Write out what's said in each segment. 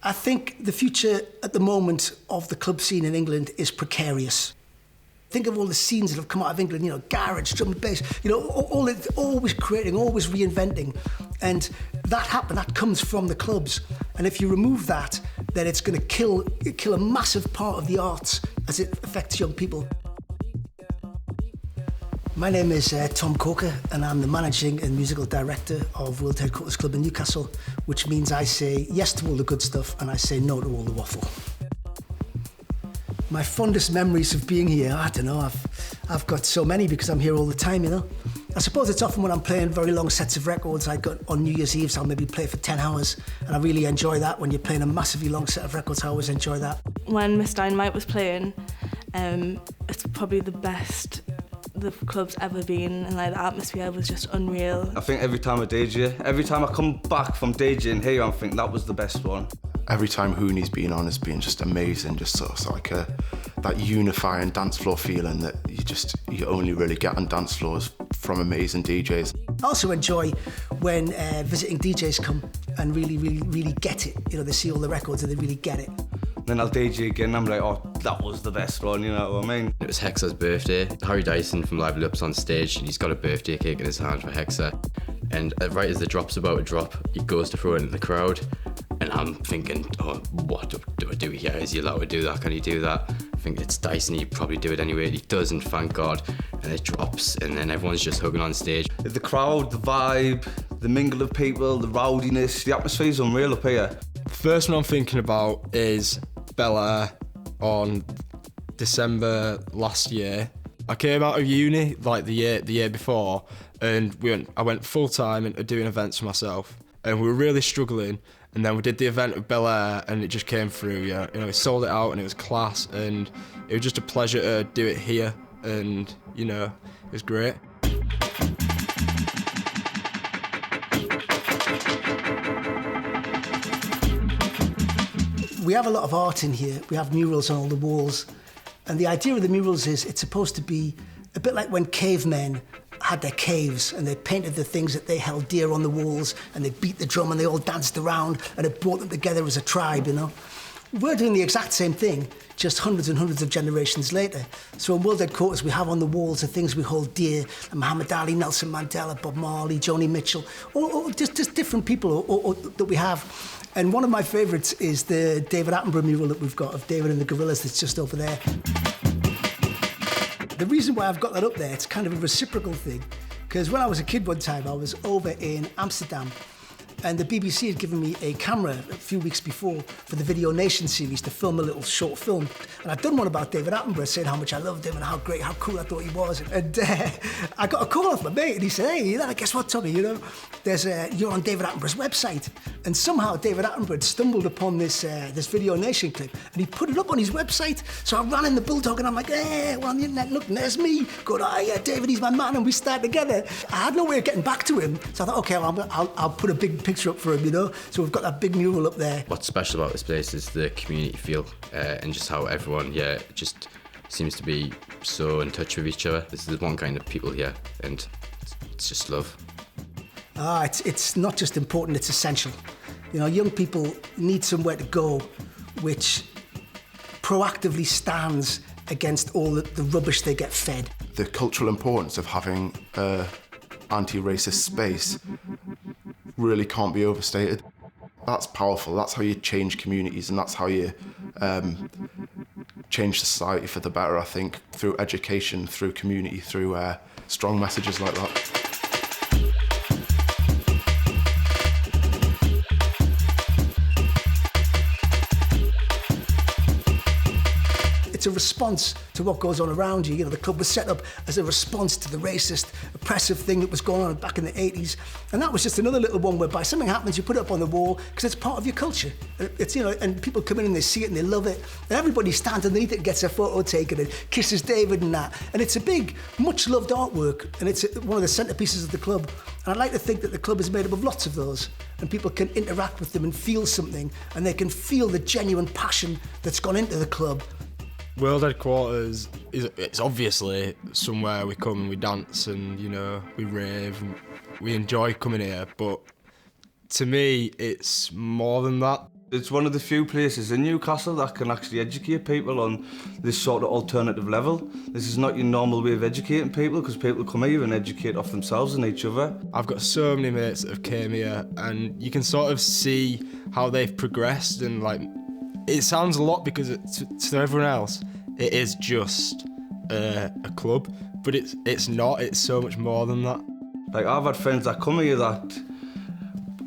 I think the future at the moment of the club scene in England is precarious. Think of all the scenes that have come out of England, you know, garage, drum and bass, you know, always creating, always reinventing. And that comes from the clubs. And if you remove that, then it's going to kill a massive part of the arts as it affects young people. My name is Tom Caulker, and I'm the managing and musical director of World Headquarters Club in Newcastle, which means I say yes to all the good stuff and I say no to all the waffle. My fondest memories of being here, I don't know, I've got so many because I'm here all the time, you know. I suppose it's often when I'm playing very long sets of records, like on New Year's Eve, so I'll maybe play for 10 hours, and I really enjoy that. When you're playing a massively long set of records, I always enjoy that. When Miss Dynamite was playing, it's probably the best the club's ever been, and like the atmosphere was just unreal. I think every time I come back from DJing here, I think that was the best one. Every time Hooney's been on has been just amazing, just sort of like that unifying dance floor feeling that you only really get on dance floors from amazing DJs. I also enjoy when visiting DJs come and really get it. You know, they see all the records and they really get it. Then I'll DJ again and I'm like, oh, that was the best one, you know what I mean? It was Hexa's birthday. Harry Dyson from Lively Up's on stage and he's got a birthday cake in his hand for Hexa. And right as the drop's about to drop, he goes to throw it into the crowd. And I'm thinking, oh, what do I do here? Is he allowed to do that? Can he do that? I think it's Dyson, he'd probably do it anyway. He doesn't, thank God. And it drops, and then everyone's just hugging on stage. The crowd, the vibe, the mingle of people, the rowdiness, the atmosphere's unreal up here. First one I'm thinking about is Bel Air on December last year. I came out of uni like the year before, and I went full time into doing events for myself, and we were really struggling. And then we did the event at Bel Air, and it just came through. Yeah, you know, we sold it out, and it was class, and it was just a pleasure to do it here, and you know, it was great. We have a lot of art in here. We have murals on all the walls. And the idea of the murals is it's supposed to be a bit like when cavemen had their caves and they painted the things that they held dear on the walls and they beat the drum and they all danced around and it brought them together as a tribe, you know. We're doing the exact same thing, just hundreds and hundreds of generations later. So in World Headquarters, we have on the walls the things we hold dear, like Muhammad Ali, Nelson Mandela, Bob Marley, Joni Mitchell, or just different people that we have. And one of my favourites is the David Attenborough mural that we've got of David and the Gorillas that's just over there. The reason why I've got that up there, it's kind of a reciprocal thing, because when I was a kid one time, I was over in Amsterdam, and the BBC had given me a camera a few weeks before for the Video Nation series to film a little short film. And I'd done one about David Attenborough, saying how much I loved him and how great, how cool I thought he was. And I got a call off my mate, and he said, hey, guess what, Tommy, you know, you're on David Attenborough's website. And somehow David Attenborough stumbled upon this Video Nation clip, and he put it up on his website. So I ran in the Bulldog, and I'm like, hey, we're on the internet, look, there's me. Going, oh, yeah, David, he's my man, and we started together. I had no way of getting back to him, so I thought, okay, well, I'll put a big picture up for him, you know? So we've got that big mural up there. What's special about this place is the community feel and just how everyone, just seems to be so in touch with each other. This is one kind of people here, and it's just love. It's not just important, it's essential. You know, young people need somewhere to go which proactively stands against all the rubbish they get fed. The cultural importance of having an anti-racist space really can't be overstated. That's powerful. That's how you change communities, and that's how you change society for the better, I think, through education, through community, through strong messages like that. It's a response to what goes on around you. You know, the club was set up as a response to the racist, oppressive thing that was going on back in the 80s. And that was just another little one whereby something happens, you put it up on the wall because it's part of your culture. It's, you know, and people come in and they see it and they love it. And everybody stands underneath it and gets a photo taken and kisses David and that. And it's a big, much loved artwork, and it's one of the centerpieces of the club. And I'd like to think that the club is made up of lots of those, and people can interact with them and feel something, and they can feel the genuine passion that's gone into the club. World Headquarters it's obviously somewhere we come and we dance and, you know, we rave and we enjoy coming here, but to me it's more than that. It's one of the few places in Newcastle that can actually educate people on this sort of alternative level. This is not your normal way of educating people, because people come here and educate off themselves and each other. I've got so many mates that have came here, and you can sort of see how they've progressed, and like, it sounds a lot because to everyone else, it is just a club, but it's not. It's so much more than that. Like, I've had friends that come here that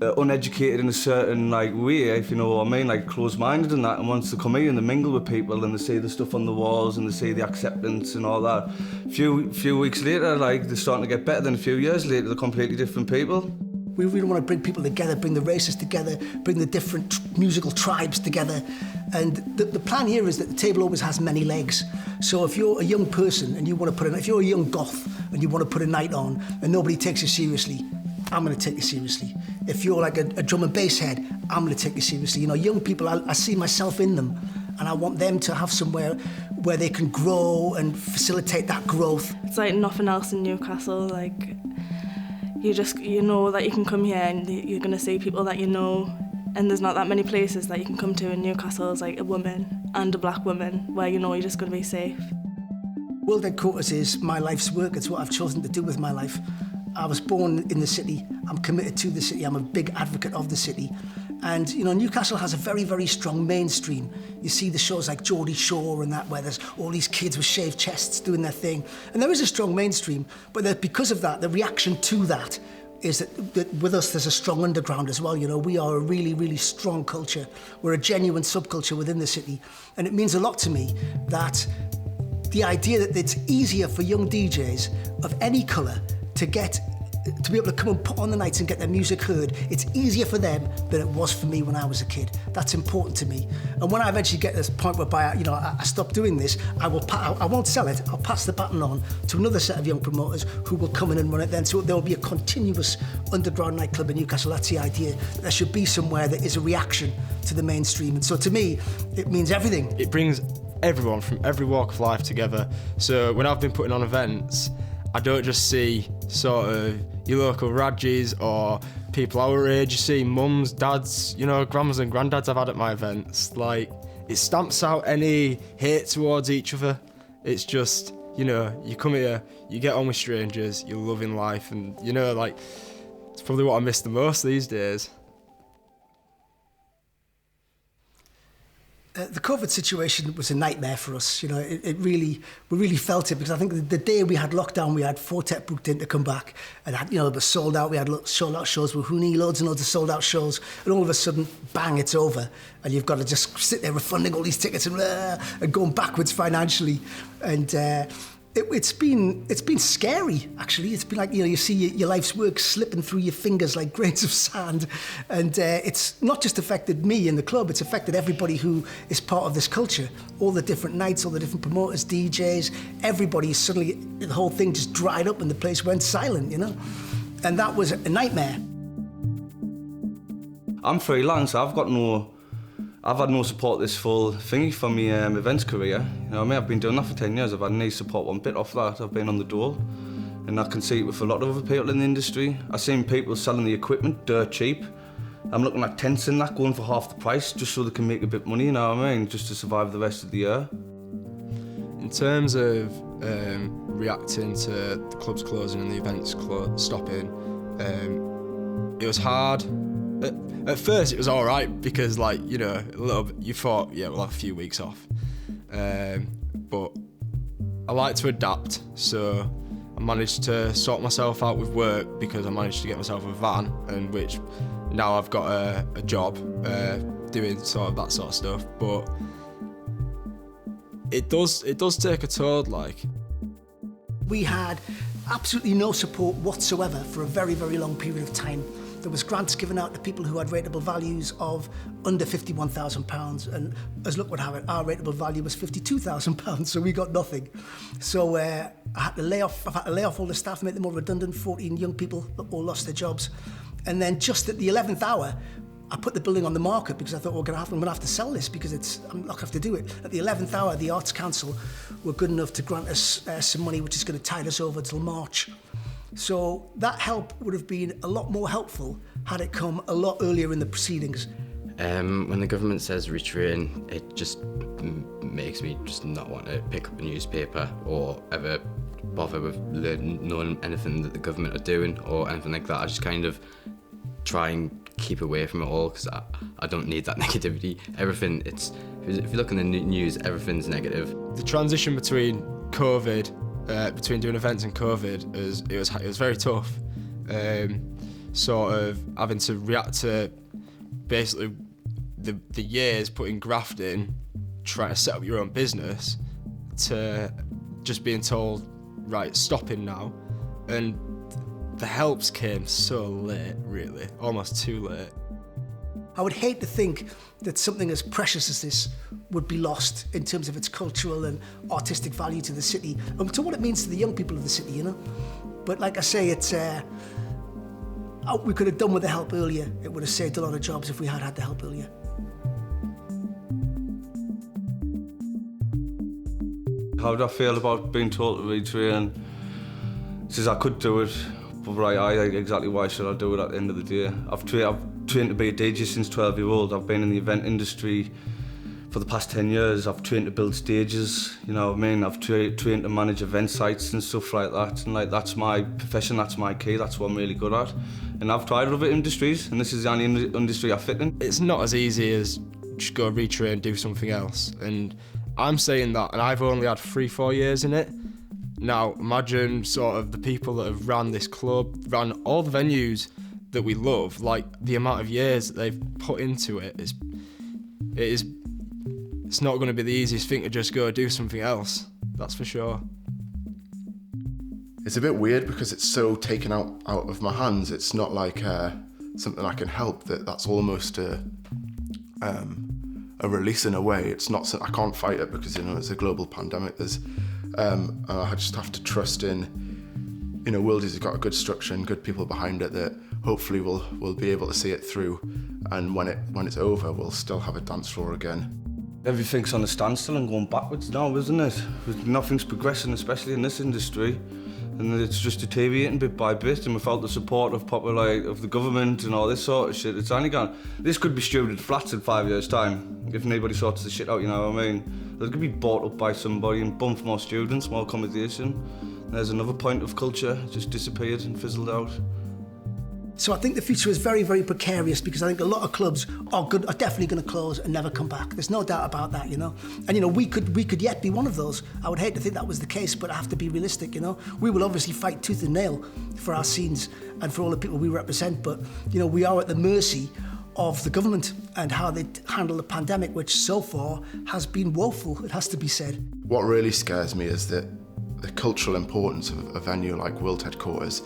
are uneducated in a certain like way, if you know what I mean, like closed-minded and that, and once they come here and they mingle with people and they see the stuff on the walls and they see the acceptance and all that, few weeks later, like, they're starting to get better. Than a few years later, they're completely different people. We really want to bring people together, bring the races together, bring the different musical tribes together. And the plan here is that the table always has many legs. So if you're a young person and you want to if you're a young goth and you want to put a night on and nobody takes you seriously, I'm going to take you seriously. If you're like a drum and bass head, I'm going to take you seriously. You know, young people, I see myself in them, and I want them to have somewhere where they can grow and facilitate that growth. It's like nothing else in Newcastle. Like, you know that you can come here and you're going to see people that you know, and there's not that many places that you can come to in Newcastle as like a woman and a black woman where you know you're just going to be safe. World Headquarters is my life's work. It's what I've chosen to do with my life. I was born in the city. I'm committed to the city. I'm a big advocate of the city. And, you know, Newcastle has a very, very strong mainstream. You see the shows like Geordie Shore and that, where there's all these kids with shaved chests doing their thing. And there is a strong mainstream, but because of that, the reaction to that is that with us, there's a strong underground as well. You know, we are a really, really strong culture. We're a genuine subculture within the city. And it means a lot to me that the idea that it's easier for young DJs of any colour to be able to come and put on the nights and get their music heard, it's easier for them than it was for me when I was a kid. That's important to me. And when I eventually get to this point whereby I stop doing this, I won't sell it. I'll pass the baton on to another set of young promoters who will come in and run it then. So there will be a continuous underground nightclub in Newcastle. That's the idea. There should be somewhere that is a reaction to the mainstream. And so to me, it means everything. It brings everyone from every walk of life together. So when I've been putting on events, I don't just see sort of your local Rajis or people our age. You see mums, dads, you know, grandmas and granddads I've had at my events. Like, it stamps out any hate towards each other. It's just, you know, you come here, you get on with strangers, you're loving life, and, you know, like, it's probably what I miss the most these days. The COVID situation was a nightmare for us. You know, we really felt it, because I think the day we had lockdown, we had Fortet booked in to come back, and it was sold out. We had sold out shows with Hooney, loads and loads of sold out shows, and all of a sudden, bang, it's over, and you've got to just sit there refunding all these tickets and going backwards financially, and it's been scary, actually. It's been like, you know, you see your life's work slipping through your fingers like grains of sand. And it's not just affected me in the club, it's affected everybody who is part of this culture. All the different nights, all the different promoters, DJs, everybody suddenly, the whole thing just dried up and the place went silent, you know? And that was a nightmare. I'm freelance, I've had no support this full thingy for my events career. You know what I mean? I've been doing that for 10 years. I've had no support one bit off that. I've been on the dole. And I can see it with a lot of other people in the industry. I've seen people selling the equipment dirt cheap. I'm looking at tents and that going for half the price just so they can make a bit of money, you know what I mean? Just to survive the rest of the year. In terms of reacting to the clubs closing and the events stopping, it was hard. At first it was all right, because, like, you know, a little bit, you thought, yeah, we'll have a few weeks off. But I like to adapt, so I managed to sort myself out with work, because I managed to get myself a van, and which now I've got a job doing sort of that sort of stuff. But it does take a toll, like. We had absolutely no support whatsoever for a very, very long period of time. There was grants given out to people who had rateable values of under £51,000, and as luck would have it, our rateable value was £52,000, so we got nothing. So I've had to lay off all the staff, make them all redundant. 14 young people that all lost their jobs. And then just at the 11th hour, I put the building on the market, because I thought, I'm going to have to sell this, because I'm not going to have to do it. At the 11th hour, the Arts Council were good enough to grant us some money, which is going to tide us over till March. So that help would have been a lot more helpful had it come a lot earlier in the proceedings. When the government says retrain, it just makes me just not want to pick up a newspaper or ever bother with knowing anything that the government are doing or anything like that. I just kind of try and keep away from it all because I don't need that negativity. Everything, if you look in the news, everything's negative. The transition between COVID, between doing events and COVID, it was very tough. Sort of having to react to basically the years putting graft in, trying to set up your own business, to just being told, right, stopping now. And the helps came so late, really, almost too late. I would hate to think that something as precious as this would be lost in terms of its cultural and artistic value to the city, and to what it means to the young people of the city, you know? But like I say, it's we could have done with the help earlier. It would have saved a lot of jobs if we had had the help earlier. How do I feel about being told to retrain? Says I could do it, but right, exactly why should I do it at the end of the day? I've trained to be a DJ since 12-year-old. I've been in the event industry for the past 10 years. I've trained to build stages, you know what I mean? I've trained to manage event sites and stuff like that. And like, that's my profession, that's my key, that's what I'm really good at. And I've tried other industries, and this is the only industry I fit in. It's not as easy as just go retrain, do something else. And I'm saying that, and I've only had 3-4 years in it. Now, imagine sort of the people that have ran this club, ran all the venues that we love, like the amount of years that they've put into it. It's not going to be the easiest thing to just go do something else, that's for sure. It's a bit weird because it's so taken out of my hands. It's not like something I can help. That's almost a release in a way. It's not. I can't fight it because, you know, it's a global pandemic. And I just have to trust in, you know, Wildy's has got a good structure and good people behind it that hopefully we'll be able to see it through. And when it's over, we'll still have a dance floor again. Everything's on a standstill and going backwards now, isn't it? Nothing's progressing, especially in this industry. And it's just deteriorating bit by bit, and without the support of the government and all this sort of shit, it's only gone. This could be student flats in 5 years' time, if nobody sorts the shit out, you know what I mean? They could be bought up by somebody and bump more students, more accommodation. And there's another point of culture, just disappeared and fizzled out. So I think the future is very, very precarious, because I think a lot of clubs are definitely going to close and never come back. There's no doubt about that, you know. And, you know, we could yet be one of those. I would hate to think that was the case, but I have to be realistic, you know. We will obviously fight tooth and nail for our scenes and for all the people we represent, but, you know, we are at the mercy of the government and how they handle the pandemic, which so far has been woeful, it has to be said. What really scares me is that the cultural importance of a venue like World Headquarters.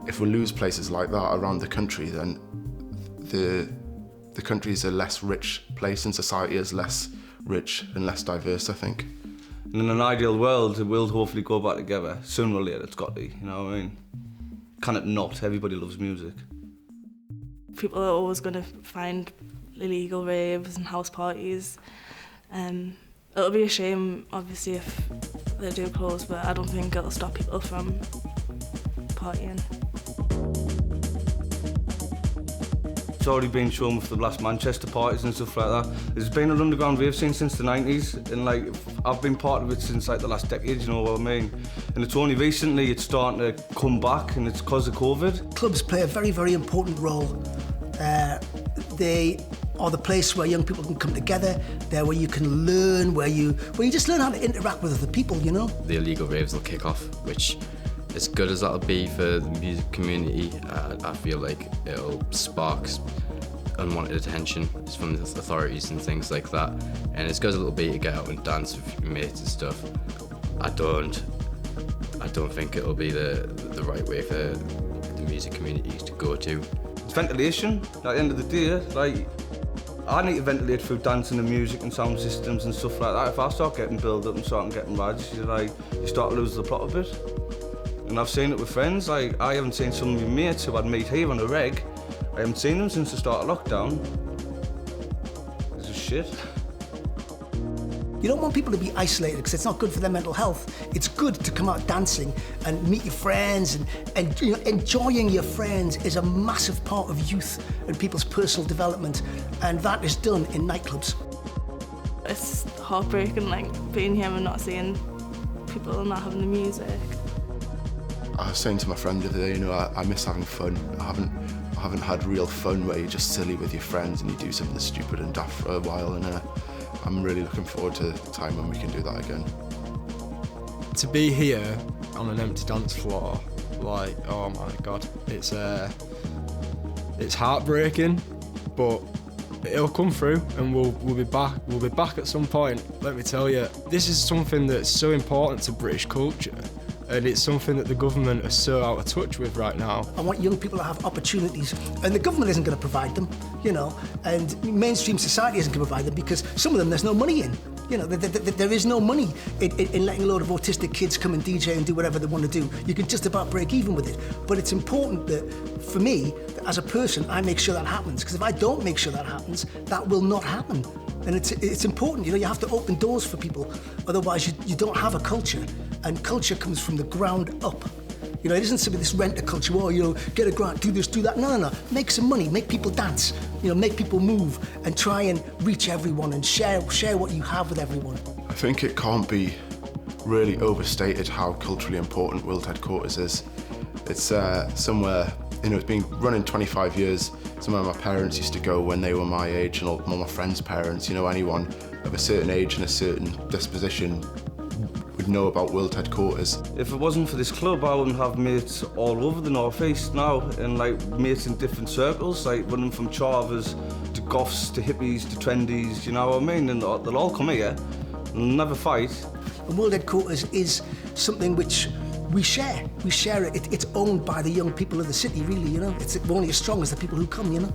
If we lose places like that around the country, then the country is a less rich place and society is less rich and less diverse, I think. And in an ideal world, it will hopefully go back together. Sooner or later, it's got to, you know what I mean? Can it not? Everybody loves music. People are always going to find illegal raves and house parties. It'll be a shame, obviously, if they do close, but I don't think it'll stop people from partying. It's already been shown with the last Manchester parties and stuff like that. There's been an underground rave scene since the 90s, and like I've been part of it since like the last decade, you know what I mean? And it's only recently it's starting to come back, and it's because of COVID. Clubs play a very, very important role. They are the place where young people can come together. They're where you can learn, where you just learn how to interact with other people, you know? The illegal raves will kick off, which, as good as that'll be for the music community, I feel like it'll spark unwanted attention from the authorities and things like that. And it's good a little bit to get out and dance with your mates and stuff. I don't think it'll be the right way for the music community to go to. It's ventilation. At the end of the day, like I need to ventilate through dancing and music and sound systems and stuff like that. If I start getting build up and start getting rads, you start to lose the plot a bit. And I've seen it with friends. Like I haven't seen some of my mates who I'd meet here on a reg. I haven't seen them since the start of lockdown. This is shit. You don't want people to be isolated because it's not good for their mental health. It's good to come out dancing and meet your friends, and you know, enjoying your friends is a massive part of youth and people's personal development, and that is done in nightclubs. It's heartbreaking, like, being here and not seeing people and not having the music. I was saying to my friend the other day, you know, I miss having fun. I haven't had real fun where you're just silly with your friends and you do something stupid and daft for a while, and I'm really looking forward to the time when we can do that again. To be here on an empty dance floor, like, oh my God, it's heartbreaking, but it'll come through and we'll be back. We'll be back at some point. Let me tell you, this is something that's so important to British culture, and it's something that the government are so out of touch with right now. I want young people to have opportunities, and the government isn't going to provide them, you know, and mainstream society isn't going to provide them because some of them there's no money in. You know, there is no money in letting a load of autistic kids come and DJ and do whatever they want to do. You can just about break even with it. But it's important that, for me, that as a person, I make sure that happens. Because if I don't make sure that happens, that will not happen. And it's important, you know, you have to open doors for people. Otherwise, you don't have a culture. And culture comes from the ground up. You know, it isn't simply this renter culture, oh, you know, get a grant, do this, do that. No. Make some money, make people dance, you know, make people move and try and reach everyone and share what you have with everyone. I think it can't be really overstated how culturally important World Headquarters is. It's somewhere, you know, it's been running 25 years. Somewhere my parents used to go when they were my age, and all my friends' parents, you know, anyone of a certain age and a certain disposition would know about World Headquarters. If it wasn't for this club, I wouldn't have mates all over the North East now, and like mates in different circles, like running from Chavers to goths to hippies to trendies, you know what I mean? And they'll all come here and never fight. And World Headquarters is something which we share. We share it. It's owned by the young people of the city, really, you know? It's only as strong as the people who come, you know?